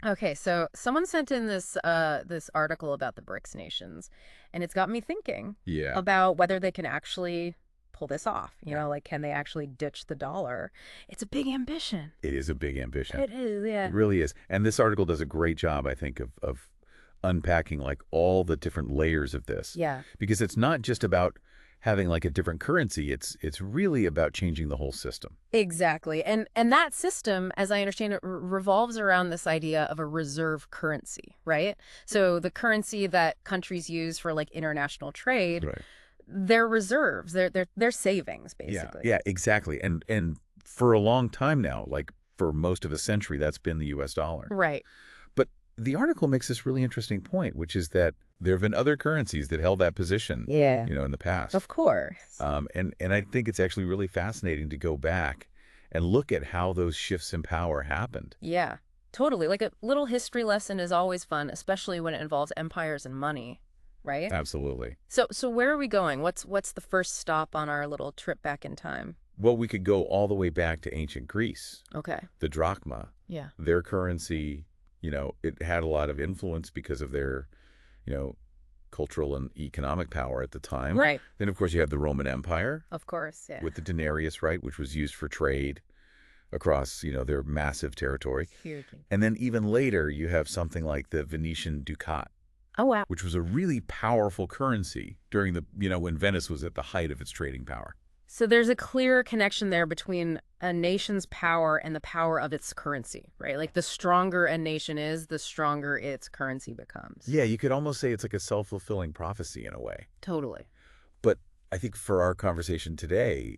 Okay, so someone sent in this article about the BRICS nations, and it's got me thinking Yeah. about whether they can actually pull this off. Yeah. Like can they actually ditch the dollar? It's a big ambition. It is a big ambition. It is, It yeah. really is. And this article does a great job, I think, of unpacking like all the different layers of this. Yeah. Because it's not just about having like a different currency. It's really about changing the whole system. Exactly. And that system, as I understand it, revolves around this idea of a reserve currency, right? So the currency that countries use for like international trade, Right. they're reserves, they're savings Yeah. basically. Yeah, exactly. And for a long time now, like for most of a century, that's been the US dollar. Right. But the article makes this really interesting point, which is that there have been other currencies that held that position, Yeah. in the past. Of course. And I think it's actually really fascinating to go back and look at how those shifts in power happened. Yeah. Totally. Like a little history lesson is always fun, especially when it involves empires and money, right? Absolutely. So where are we going? What's the first stop on our little trip back in time? Well, we could go all the way back to ancient Greece, Okay. the drachma, Yeah. their currency, it had a lot of influence because of their, you know, cultural and economic power at the time. Right. Then, of course, you have the Roman Empire Of course. Yeah. with the denarius, right, which was used for trade across, their massive territory. Huge. And then even later, you have something like the Venetian ducat, Oh, wow. which was a really powerful currency during the, when Venice was at the height of its trading power. So there's a clear connection there between a nation's power and the power of its currency, right? Like the stronger a nation is, the stronger its currency becomes. Yeah, you could almost say it's like a self-fulfilling prophecy in a way. Totally. But I think for our conversation today,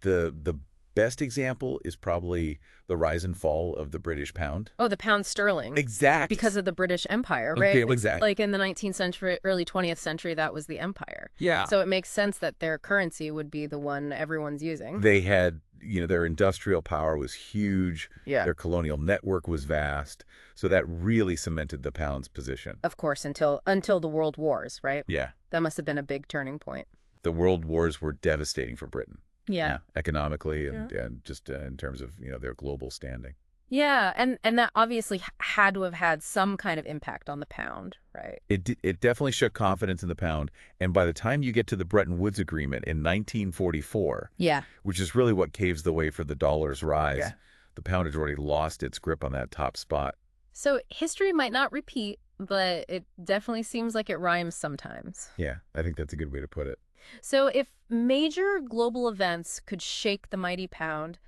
the best example is probably the rise and fall of the British pound. Oh, the pound sterling. Exact. Because of the British Empire, Okay, right? exactly. Like in the 19th century, early 20th century, that was the empire. Yeah. So it makes sense that their currency would be the one everyone's using. They had, their industrial power was huge. Yeah. Their colonial network was vast. So that really cemented the pound's position. Of course, until the World Wars, right? Yeah. That must have been a big turning point. The world wars were devastating for Britain. Yeah. Economically and just in terms of, their global standing. Yeah, and that obviously had to have had some kind of impact on the pound, right? It definitely shook confidence in the pound. And by the time you get to the Bretton Woods Agreement in 1944, Yeah. which is really what paves the way for the dollar's rise, Yeah. the pound had already lost its grip on that top spot. So history might not repeat, but it definitely seems like it rhymes sometimes. Yeah, I think that's a good way to put it. So if major global events could shake the mighty pound,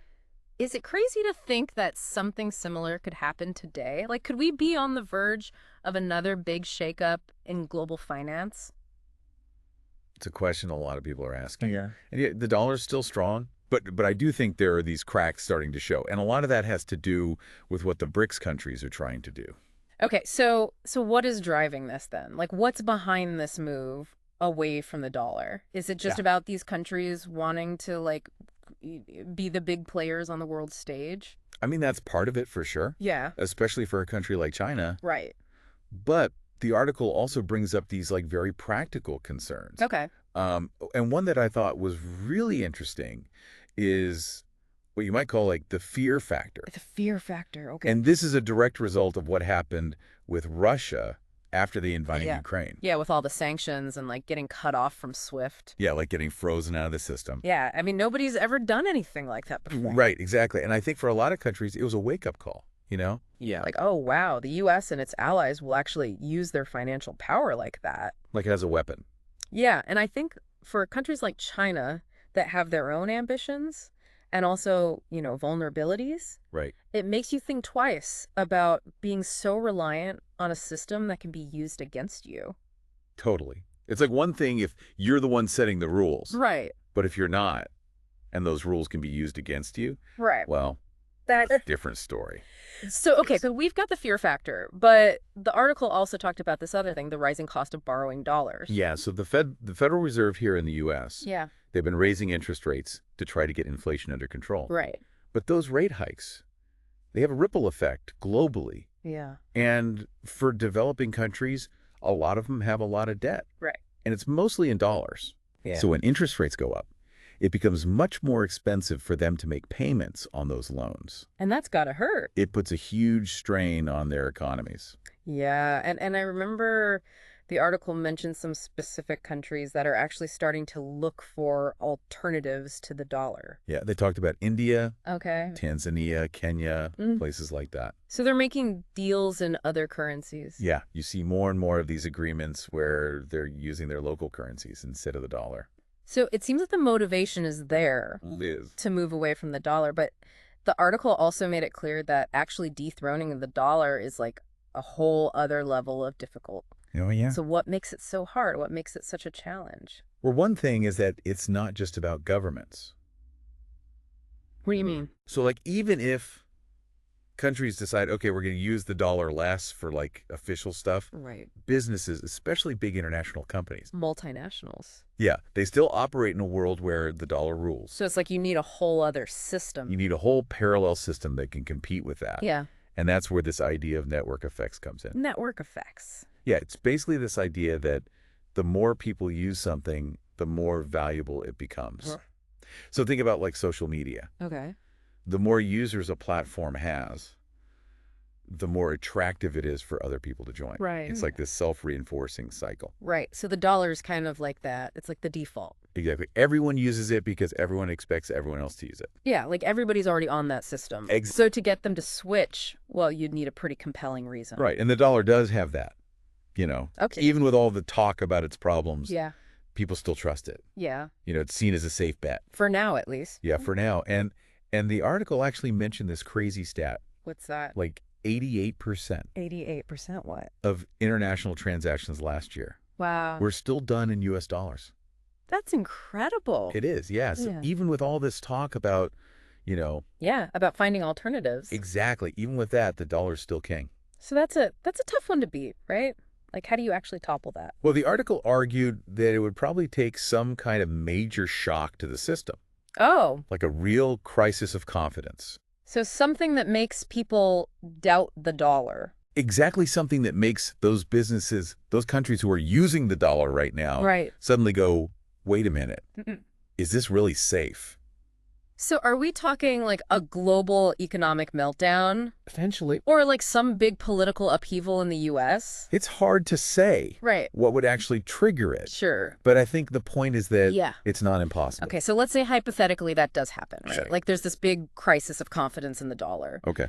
is it crazy to think that something similar could happen today? Like, could we be on the verge of another big shakeup in global finance? It's a question a lot of people are asking. Yeah. And yet the dollar's still strong, but I do think there are these cracks starting to show. And a lot of that has to do with what the BRICS countries are trying to do. Okay, so what is driving this then? Like, what's behind this move away from the dollar? Is it just about these countries wanting to like be the big players on the world stage? I mean, that's part of it for sure, Yeah. especially for a country like China. Right. But the article also brings up these like very practical concerns. Okay. And one that I thought was really interesting is what you might call like the fear factor. The fear factor. Okay. And this is a direct result of what happened with Russia after they invaded Yeah. Ukraine. Yeah, with all the sanctions and like getting cut off from SWIFT. Yeah, like getting frozen out of the system. Yeah, I mean, nobody's ever done anything like that before. Right, exactly. And I think for a lot of countries, it was a wake-up call, Yeah. Like, oh, wow, the U.S. and its allies will actually use their financial power like that. Like it has a weapon. Yeah, and I think for countries like China that have their own ambitions and also, vulnerabilities, Right. it makes you think twice about being so reliant on a system that can be used against you. Totally. It's like one thing if you're the one setting the rules, Right. but if you're not, and those rules can be used against you, Right. well, That different story. So, okay, so we've got the fear factor, but the article also talked about this other thing, the rising cost of borrowing dollars. Yeah, so the Federal Reserve here in the U.S., Yeah. they've been raising interest rates to try to get inflation under control. Right. But those rate hikes, they have a ripple effect globally. Yeah. And for developing countries, a lot of them have a lot of debt. Right. And it's mostly in dollars. Yeah. So when interest rates go up, it becomes much more expensive for them to make payments on those loans. And that's gotta hurt. It puts a huge strain on their economies. Yeah, and I remember the article mentioned some specific countries that are actually starting to look for alternatives to the dollar. Yeah, they talked about India, Okay. Tanzania, Kenya, Mm. places like that. So they're making deals in other currencies. Yeah, you see more and more of these agreements where they're using their local currencies instead of the dollar. So it seems that the motivation is there Liz. to move away from the dollar, but the article also made it clear that actually dethroning the dollar is like a whole other level of difficult. Oh, yeah. So what makes it so hard? What makes it such a challenge? Well, one thing is that it's not just about governments. What do you mean? So, like, even if countries decide, okay, we're going to use the dollar less for, like, official stuff, Right. businesses, especially big international companies, Multinationals. yeah, they still operate in a world where the dollar rules. So it's like you need a whole other system. You need a whole parallel system that can compete with that. Yeah. And that's where this idea of network effects comes in. Network effects. Yeah, it's basically this idea that the more people use something, the more valuable it becomes. So think about like social media. Okay. The more users a platform has, the more attractive it is for other people to join. Right. It's like this self-reinforcing cycle. Right. So the dollar is kind of like that. It's like the default. Exactly. Everyone uses it because everyone expects everyone else to use it. Yeah, like everybody's already on that system. Ex- So to get them to switch, well, you'd need a pretty compelling reason. Right. And the dollar does have that, Okay. Even with all the talk about its problems, Yeah. people still trust it. Yeah. It's seen as a safe bet. For now, at least. Yeah, for now. And the article actually mentioned this crazy stat, What's that? like 88% 88% what? of international transactions last year Wow. were still done in US dollars. That's incredible. It is, yes. Yeah. Even with all this talk about, Yeah, about finding alternatives. exactly, even with that, the dollar's still king. So that's a tough one to beat, right? Like, how do you actually topple that? Well, the article argued that it would probably take some kind of major shock to the system, Oh, like a real crisis of confidence. so something that makes people doubt the dollar. Exactly something that makes those businesses, those countries who are using the dollar right now, Right. suddenly go, wait a minute, Mm-mm. is this really safe? So are we talking like a global economic meltdown Potentially. or like some big political upheaval in the US? It's hard to say Right. what would actually trigger it. Sure. But I think the point is that Yeah. it's not impossible. Okay, so let's say hypothetically that does happen, right? Sure. Like there's this big crisis of confidence in the dollar. Okay.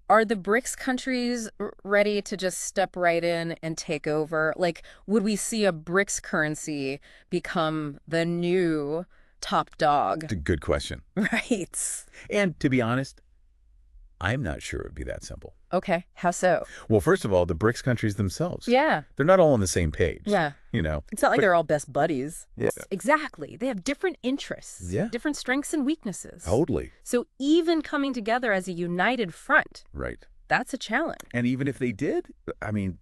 Are the BRICS countries ready to just step right in and take over? Like, would we see a BRICS currency become the new top dog? It's a good question. Right. And to be honest, I'm not sure it would be that simple. Okay, how so? Well, first of all, the BRICS countries themselves. Yeah. They're not all on the same page. Yeah. It's not like But- they're all best buddies. Yeah. Exactly. They have different interests, Yeah. different strengths and weaknesses. Totally. So even coming together as a united front, Right. that's a challenge. And even if they did, I mean,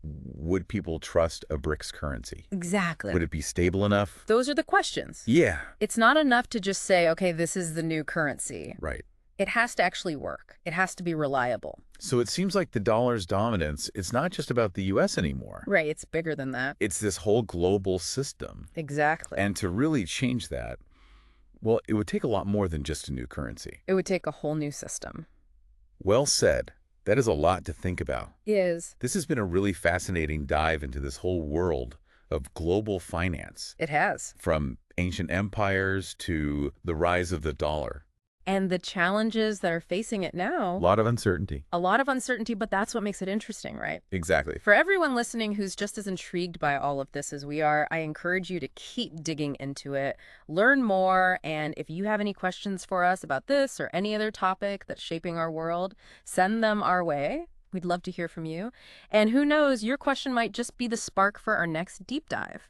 would people trust a BRICS currency? Exactly. Would it be stable enough? Those are the questions. Yeah. It's not enough to just say, okay, this is the new currency. Right. It has to actually work. It has to be reliable. So it seems like the dollar's dominance, it's not just about the U.S. anymore. Right. It's bigger than that. It's this whole global system. Exactly. And to really change that, well, it would take a lot more than just a new currency. It would take a whole new system. Well said. That is a lot to think about. Is. This has been a really fascinating dive into this whole world of global finance, It has. from ancient empires to the rise of the dollar. And the challenges that are facing it A now, lot of uncertainty. a lot of uncertainty, but that's what makes it interesting, right? Exactly. For everyone listening who's just as intrigued by all of this as we are, I encourage you to keep digging into it, learn more, and if you have any questions for us about this or any other topic that's shaping our world, send them our way. We'd love to hear from you. And who knows, your question might just be the spark for our next deep dive.